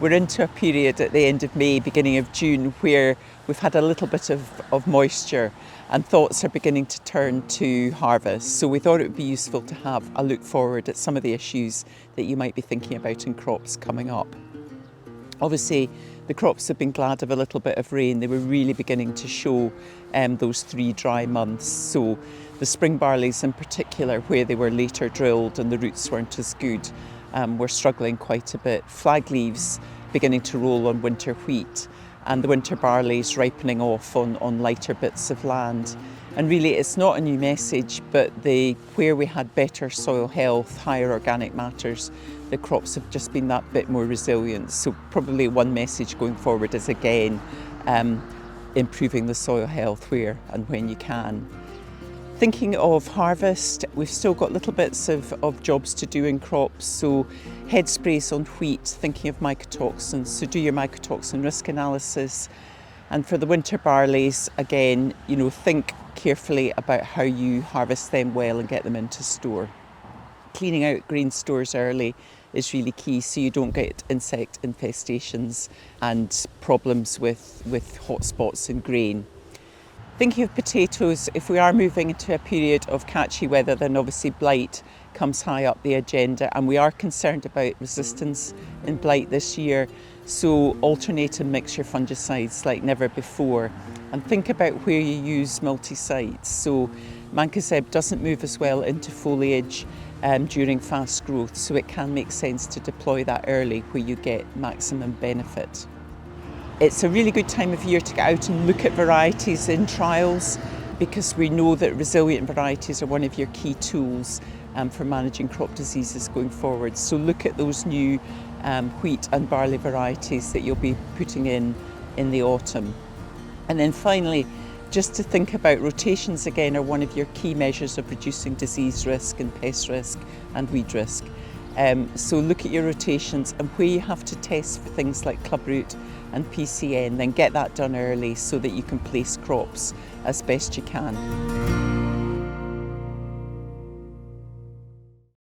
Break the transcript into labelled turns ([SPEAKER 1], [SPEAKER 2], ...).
[SPEAKER 1] We're into a period at the end of May, beginning of June, where we've had a little bit of moisture and thoughts are beginning to turn to harvest. So we thought it would be useful to have a look forward at some of the issues that you might be thinking about in crops coming up. Obviously, the crops have been glad of a little bit of rain. They were really beginning to show those 3 dry months. So the spring barleys in particular, where they were later drilled and the roots weren't as good, were struggling quite a bit. Flag leaves beginning to roll on winter wheat, and the winter barley's ripening off on lighter bits of land. And really it's not a new message, but where we had better soil health, higher organic matters, the crops have just been that bit more resilient. So probably one message going forward is again improving the soil health where and when you can. Thinking of harvest, we've still got little bits of jobs to do in crops. So head sprays on wheat, thinking of mycotoxins. So do your mycotoxin risk analysis. And for the winter barleys, again, think carefully about how you harvest them well and get them into store. Cleaning out grain stores early is really key so you don't get insect infestations and problems with hot spots in grain. Thinking of potatoes, if we are moving into a period of catchy weather, then obviously blight comes high up the agenda, and we are concerned about resistance in blight this year. So alternate and mix your fungicides like never before, and think about where you use multi-sites. So mancozeb doesn't move as well into foliage during fast growth, so it can make sense to deploy that early where you get maximum benefit. It's a really good time of year to get out and look at varieties in trials, because we know that resilient varieties are one of your key tools for managing crop diseases going forward. So look at those new wheat and barley varieties that you'll be putting in the autumn. And then finally, just to think about rotations again are one of your key measures of reducing disease risk and pest risk and weed risk. So look at your rotations, and where you have to test for things like clubroot and PCN, then get that done early so that you can place crops as best you can.